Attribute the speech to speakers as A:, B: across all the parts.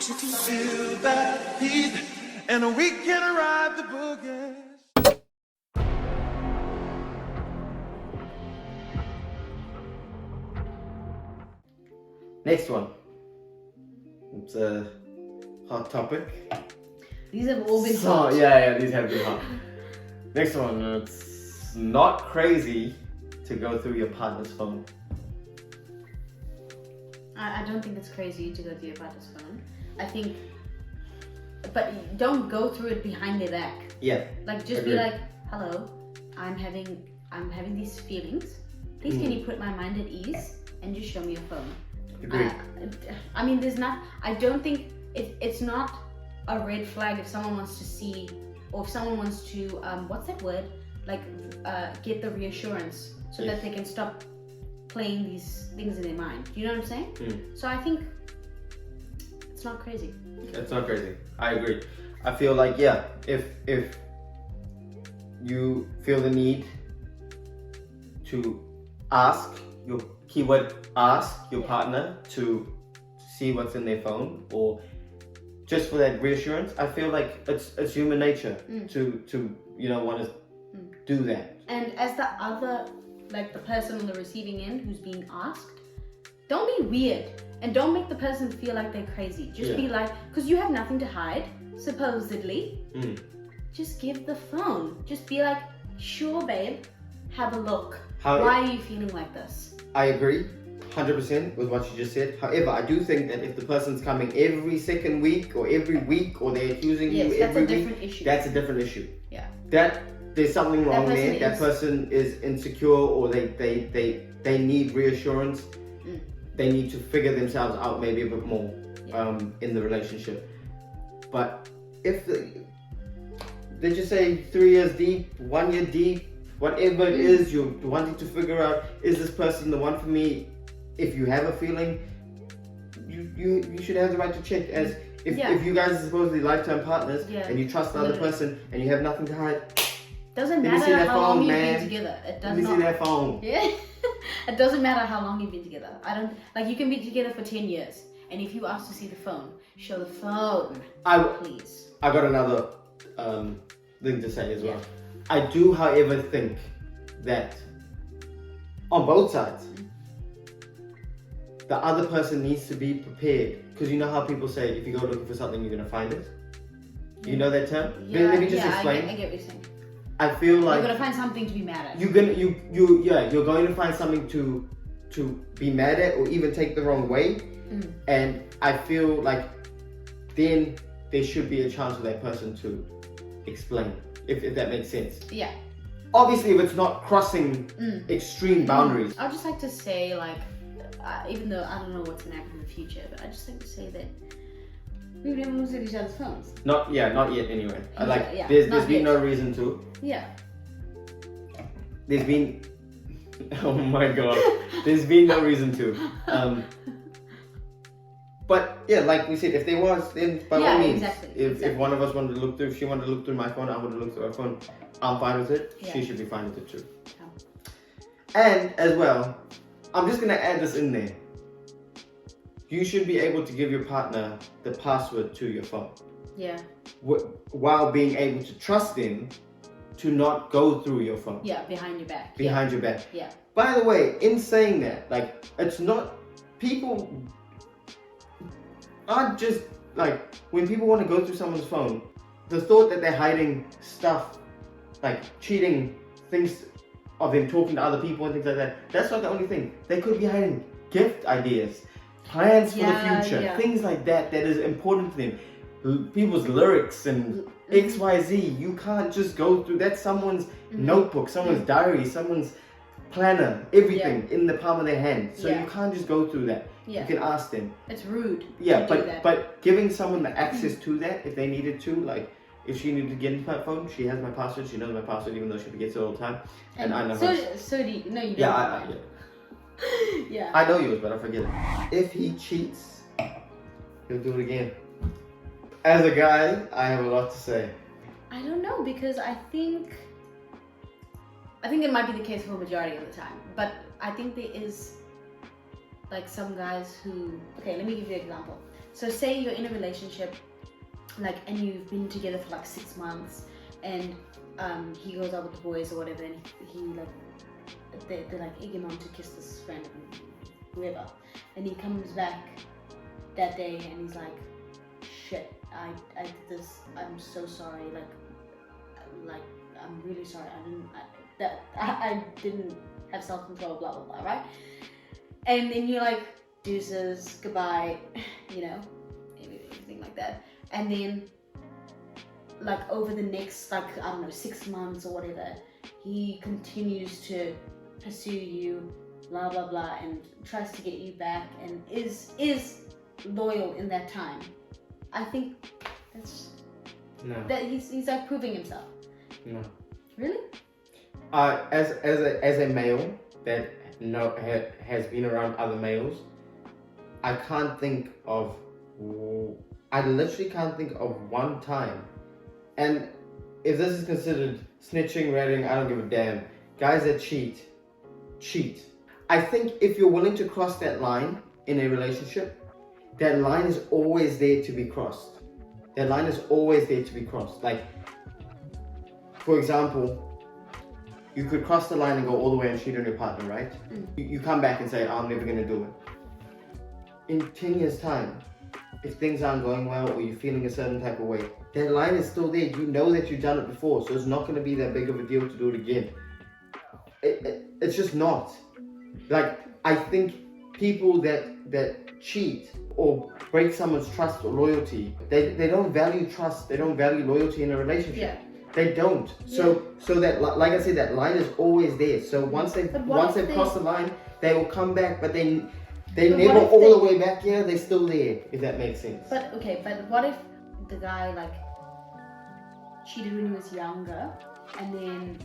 A: Feel that beat, and we can ride the boogie.
B: Next one. It's a hot topic.
C: These have all been hot.
B: Yeah, these have been hot. Next one. It's not crazy to go through your partner's phone.
C: I don't think it's crazy to go through your partner's phone. I think, but don't go through it behind their back.
B: Yeah.
C: Like just
B: Agreed.
C: be like, hello, I'm having these feelings. Please can you put my mind at ease and just show me your phone.
B: Agreed.
C: I mean, I don't think it's not a red flag if someone wants to see, or if someone wants to, what's that word? Like, get the reassurance so that they can stop playing these things in their mind. Do you know what I'm saying? So I think it's not crazy.
B: It's not crazy. I agree. I feel like, if you feel the need to ask your partner to see what's in their phone, or just for that reassurance, I feel like it's human nature to want to do that.
C: And as the other, like the person on the receiving end who's being asked, don't be weird and don't make the person feel like they're crazy. Just be like, because you have nothing to hide, supposedly. Just give the phone. Just be like, sure, babe, have a look. Why are you feeling like this?
B: I agree 100% with what you just said. However, I do think that if the person's coming every second week or every week, or they're accusing you every week, that's a different issue.
C: Yeah.
B: There's something wrong there. That person is insecure, or they need reassurance. They need to figure themselves out maybe a bit more in the relationship. But if they just say 3 years deep, 1 year deep, whatever it is, you're wanting to figure out, is this person the one for me? If you have a feeling, you should have the right to check. As if you guys are supposedly lifetime partners and you trust the other person and you have nothing to hide.
C: Doesn't matter how long you've been together. It does not.
B: Let me see that phone.
C: Yeah. It doesn't matter how long you've been together. You can be together for 10 years, and if you ask to see the phone, show the phone, please.
B: I got another thing to say as well. I do, however, think that on both sides, the other person needs to be prepared. Because you know how people say, if you go looking for something, you're going to find it? You know that term?
C: Yeah,
B: Let me just explain.
C: I get what you're saying.
B: I feel like
C: you're gonna find something to be mad at.
B: You're going to find something to be mad at, or even take the wrong way. And I feel like then there should be a chance for that person to explain, if that makes sense. Yeah. Obviously, if it's not crossing extreme boundaries.
C: I'd just like to say, even though I don't know what's gonna happen in the future, but I just like to say that we've never looked at each other's phones.
B: Not yet anyway. There's been no reason to. Yeah. There's been, oh my god, there's been no reason to. But yeah, like we said, if there was, then by all means, if one of us wanted to look through, if she wanted to look through my phone, I wanted to look through her phone, I'm fine with it. She should be fine with it too. And as well, I'm just gonna add this in there. You should be able to give your partner the password to your phone. Yeah. While being able to trust them to not go through your phone.
C: Yeah, behind your back.
B: Behind your back. Yeah. By the way, in saying that, it's not, people aren't just, when people want to go through someone's phone, the thought that they're hiding stuff, cheating, things of them talking to other people and things like that, that's not the only thing. They could be hiding gift ideas, plans for the future, things like that is important to them. People's lyrics and XYZ, you can't just go through, that's someone's notebook, someone's diary, someone's planner, everything in the palm of their hand. So you can't just go through that. You can ask them.
C: It's rude.
B: Yeah, but giving someone the access to that, if they needed to, if she needed to get into my phone, she has my password, she knows my password, even though she forgets it all the time. And I know
C: so do you. No, you don't.
B: Yeah, yeah. I know yours, but I forget it. If he cheats, he'll do it again. As a guy, I have a lot to say.
C: I don't know, because I think it might be the case for a majority of the time, but I think there is some guys who, okay, let me give you an example. So say you're in a relationship, like, and you've been together for like 6 months, and he goes out with the boys or whatever, and he like, they're like egg him on to kiss this friend, whoever, and he comes back that day and he's like, shit, I did this, I'm so sorry, like I'm really sorry, I didn't have self-control, blah blah blah, right? And then you're like, deuces, goodbye, you know, everything like that. And then like over the next, like, I don't know, 6 months or whatever, he continues to pursue you, blah blah blah, and tries to get you back and is loyal in that time. I think that's that he's like proving himself.
B: No.
C: Really?
B: As a male that has been around other males, I literally can't think of one time. And if this is considered snitching, ratting, I don't give a damn. Guys that cheat. I think if you're willing to cross that line in a relationship, that line is always there to be crossed. That line is always there to be crossed. Like, for example, you could cross the line and go all the way and cheat on your partner, right? You come back and say, I'm never going to do it. In 10 years' time, if things aren't going well or you're feeling a certain type of way, that line is still there. You know that you've done it before, so it's not going to be that big of a deal to do it again. It's just not. Like, I think people that cheat or break someone's trust or loyalty, they don't value trust, they don't value loyalty in a relationship.
C: Yeah.
B: They don't. So that, like I said, that line is always there. So once they've crossed the line, they will come back, but they never all the way back here, they're still there, if that makes sense.
C: But what if the guy like cheated when he was younger and then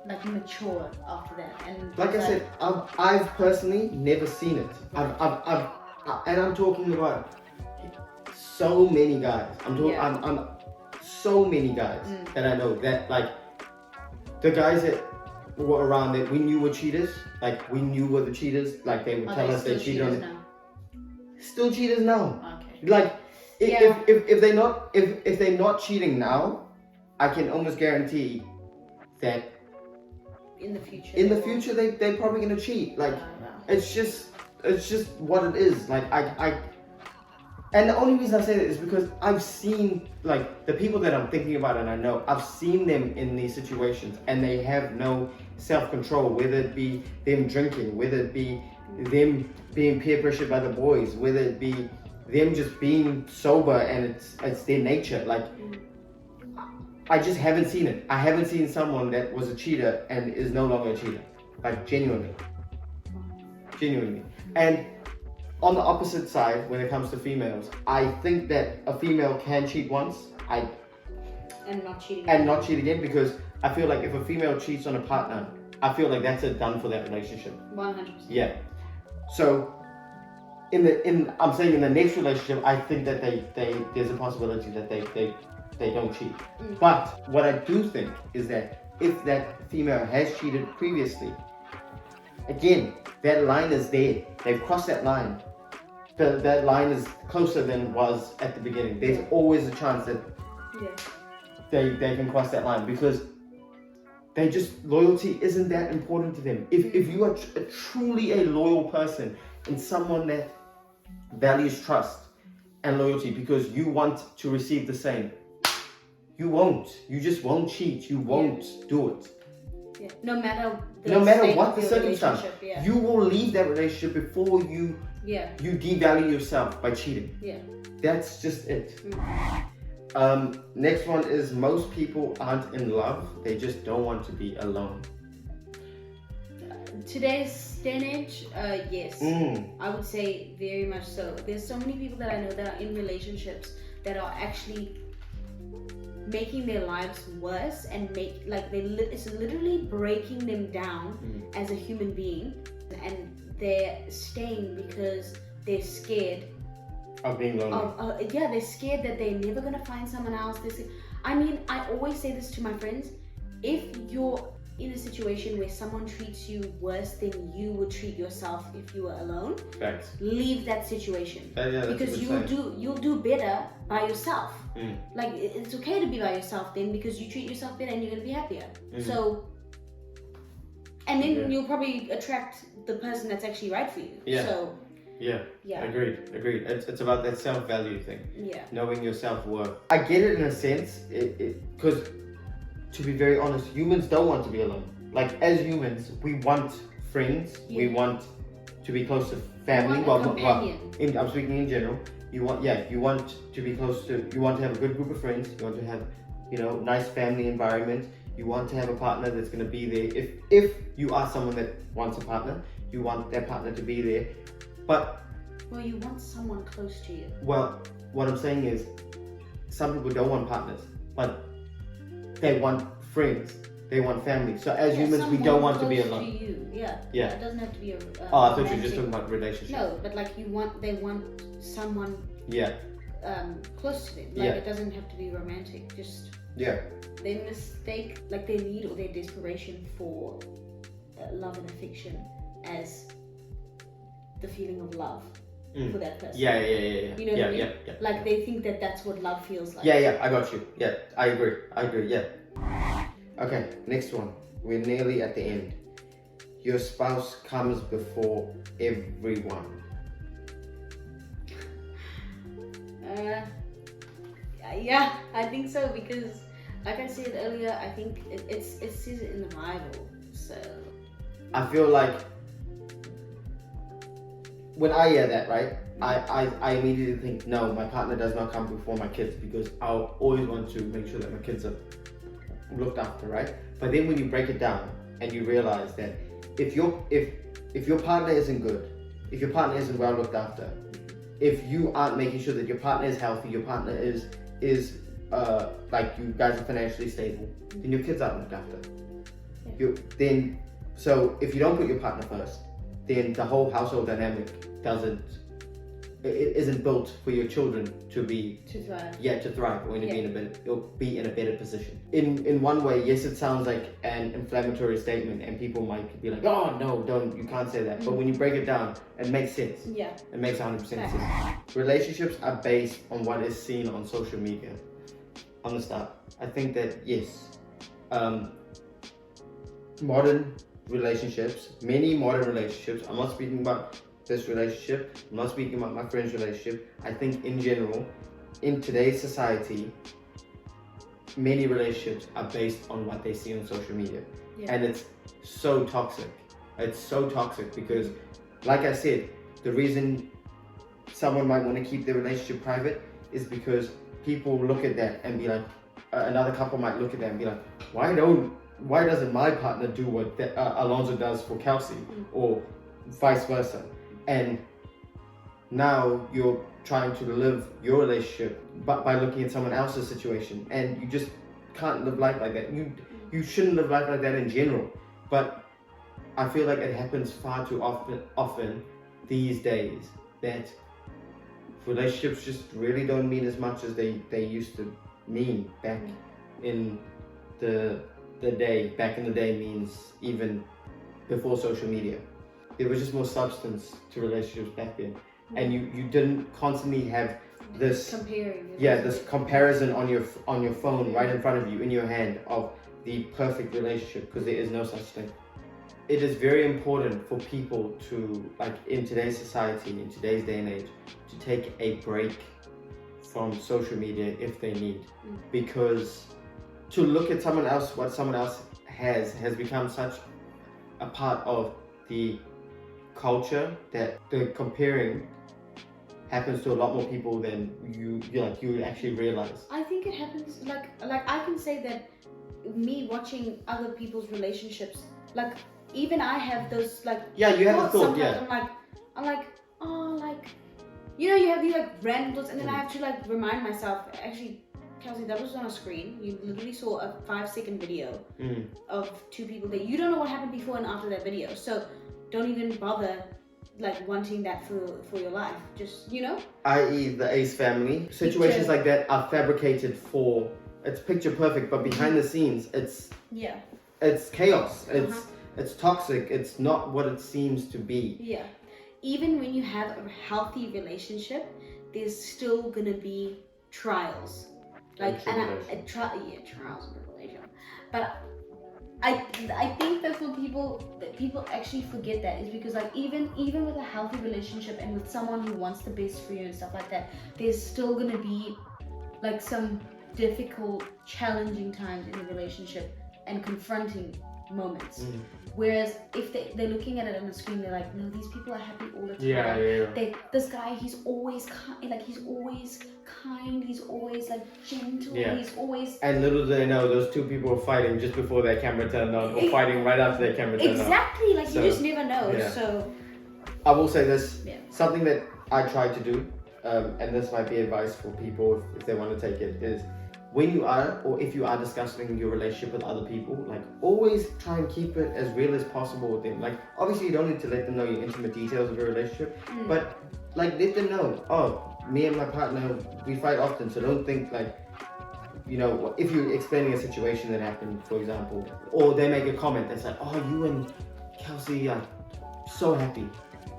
C: like matured after that? And
B: like I said, I've personally never seen it. I'm talking about so many guys. I'm so many guys that I know that, like, the guys that were around that we knew were cheaters, like we knew were the cheaters, like they would tell us they cheated on it. Still cheaters now.
C: Okay.
B: Like if they're not cheating now, I can almost guarantee that in the future they're probably gonna cheat. Like it's just what it is. Like I and the only reason I say that is because I've seen, like, the people that I'm thinking about and I know, I've seen them in these situations and they have no self-control, whether it be them drinking, whether it be them being peer pressured by the boys, whether it be them just being sober and it's their nature. Like, I just haven't seen it. I haven't seen someone that was a cheater and is no longer a cheater. Like, genuinely. And on the opposite side, when it comes to females, I think that a female can cheat once
C: and not cheat
B: again, because I feel like if a female cheats on a partner, I feel like that's it, done for that relationship.
C: 100%.
B: Yeah. So I'm saying in the next relationship, I think that there's a possibility that they don't cheat. But what I do think is that if that female has cheated previously, again, that line is there. They've crossed that line. That line is closer than it was at the beginning. There's always a chance that they can cross that line, because loyalty isn't that important to them. If you are truly a loyal person and someone that values trust and loyalty because you want to receive the same, you just won't cheat. You won't do it.
C: Yeah. No matter
B: what the circumstance, you will leave that relationship before you devalue yourself by cheating. Yeah. That's just it. Next one is, most people aren't in love, they just don't want to be alone.
C: Today's day and age, yes. I would say very much so. There's so many people that I know that are in relationships that are actually making their lives worse and it's literally breaking them down as a human being, and they're staying because they're scared
B: of being lonely.
C: They're scared that they're never gonna find someone else. I mean, I always say this to my friends: if you're in a situation where someone treats you worse than you would treat yourself if you were alone,
B: Facts.
C: leave that situation.
B: Yeah,
C: because you'll do better by yourself. Like it's okay to be by yourself then, because you treat yourself better and you're gonna be happier. So, and then you'll probably attract the person that's actually right for you.
B: Yeah.
C: So.
B: Yeah. Agreed. It's about that self-value thing.
C: Yeah.
B: Knowing your self-worth. I get it in a sense, because to be very honest, humans don't want to be alone. Like as humans, we want friends. We want to be close to family. I'm speaking in general. You want to be close to. You want to have a good group of friends. You want to have, nice family environment. You want to have a partner that's going to be there. If you are someone that wants a partner, you want that partner to be there. But
C: you want someone close to you.
B: Well, what I'm saying is, some people don't want partners, but they want friends. They want family. So as humans, we don't want to be alone.
C: To you. Yeah. It doesn't have to be a.
B: I thought you were just talking about relationships.
C: No, but like they want someone.
B: Yeah.
C: Close to them. Like it doesn't have to be romantic. Just.
B: Yeah.
C: They mistake like their need or their desperation for love and affection as the feeling of love for that person.
B: Yeah.
C: You know what I mean? Yeah. Like they think that that's what love feels like.
B: Yeah, I got you. Yeah, I agree, yeah. Okay, next one. We're nearly at the end. Your spouse comes before everyone.
C: Yeah, I think so, because like I said earlier, I think it says it in the Bible. So
B: I feel like when I hear that, right, I immediately think, no, my partner does not come before my kids, because I'll always want to make sure that my kids are looked after, right? But then when you break it down and you realize that if your partner isn't good, if your partner isn't well looked after, if you aren't making sure that your partner is healthy, your partner is like you guys are financially stable, then your kids aren't looked after. So if you don't put your partner first, then the whole household dynamic isn't built for your children to thrive, or it'll be in a better position. In one way, yes, it sounds like an inflammatory statement, and people might be like, oh no, you can't say that. But when you break it down, it makes sense.
C: Yeah.
B: It makes 100% sense. Relationships are based on what is seen on social media. On the start, I think that yes, many modern relationships, I'm not speaking about this relationship, I'm not speaking about my friend's relationship, I think in general, in today's society, many relationships are based on what they see on social media. And it's so toxic. It's so toxic because, like I said, the reason someone might want to keep their relationship private is because people look at that and be like, another couple might look at that and be like, why doesn't my partner do what Alonzo does for Kelsey, or vice versa? And now you're trying to live your relationship by looking at someone else's situation, and you just can't live life like that. You shouldn't live life like that in general, but I feel like it happens far too often these days, that relationships just really don't mean as much as they used to mean back in the day. Back in the day means even before social media. There was just more substance to relationships back then, and you didn't constantly have this comparison on your phone right in front of you, in your hand, of the perfect relationship, because there is no such thing. It is very important for people to, like, in today's society, in today's day and age, to take a break from social media if they need, because to look at someone else, what someone else has become such a part of the culture that the comparing happens to a lot more people than you actually realize.
C: I think it happens like I can say that me watching other people's relationships, like even I have those
B: you have a thought.
C: I'm like you have these random thoughts, and then I have to remind myself, actually, Kelsey, that was on a screen. You literally saw a 5-second video of two people that you don't know what happened before and after that video. So don't even bother wanting that for your life. Just,
B: i.e. the Ace family. Situations like that are fabricated it's picture perfect, but behind the scenes, it's it's chaos. It's toxic. It's not what it seems to be.
C: Yeah. Even when you have a healthy relationship, there's still gonna be trials. Like trials in a relationship. But I think that for people actually forget that is because like even with a healthy relationship and with someone who wants the best for you and stuff like that, there's still gonna be like some difficult, challenging times in the relationship and confronting moments. Whereas if they're looking at it on the screen, they're like, no, these people are happy all the time.
B: Yeah.
C: This guy, he's always kind, he's always like gentle, he's always...
B: And little do they know, those two people are fighting just before their camera turned on, or fighting right after their camera turned on.
C: Exactly, like so, you just never know, so...
B: I will say this, something that I try to do, and this might be advice for people if they want to take it, is when you are, or if you are discussing your relationship with other people, like always try and keep it as real as possible with them. Like obviously you don't need to let them know your intimate details of your relationship, but like let them know, oh, me and my partner, we fight often, so don't think like, you know, if you're explaining a situation that happened, for example, or they make a comment that's like, oh, you and Kelsey are so happy.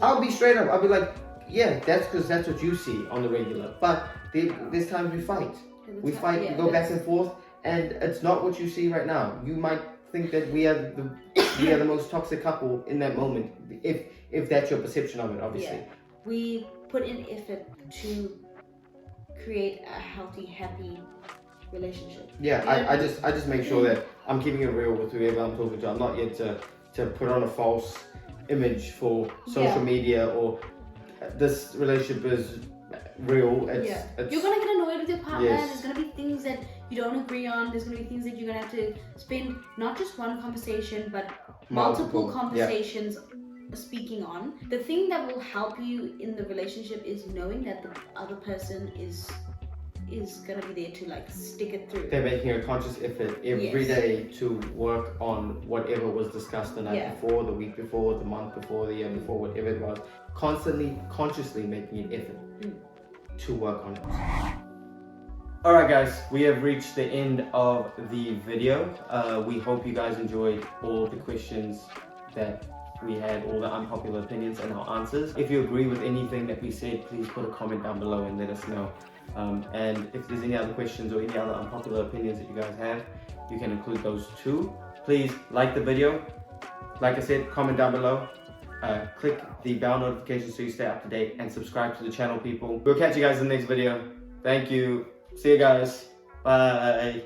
B: I'll be straight up, I'll be like, yeah, that's because that's what you see on the regular, but there's times we fight. We fight, we go back and forth, and it's not what you see right now. You might think that we are the most toxic couple in that moment, if that's your perception of it, obviously.
C: Yeah. We put in effort to create a healthy, happy relationship.
B: Yeah, I just make sure that I'm keeping it real with whoever I'm talking to. I'm not yet to put on a false image for social media, or this relationship is real. It's,
C: you're gonna get annoyed with your partner. There's gonna be things that you don't agree on. There's gonna be things that you're gonna have to spend not just one conversation, but multiple conversations speaking on. The thing that will help you in the relationship is knowing that the other person is gonna be there to like stick it through.
B: They're making a conscious effort every day to work on whatever was discussed the night before, the week before, the month before, the year before, whatever it was. Constantly, consciously making an effort to work on it. Alright guys, we have reached the end of the video. We hope you guys enjoyed all the questions that we had, all the unpopular opinions and our answers. If you agree with anything that we said, please put a comment down below and let us know. And if there's any other questions or any other unpopular opinions that you guys have, you can include those too. Please like the video. Like I said, comment down below. Click the bell notification so you stay up to date, and subscribe to the channel, people. We'll catch you guys in the next video. Thank you. See you guys. Bye.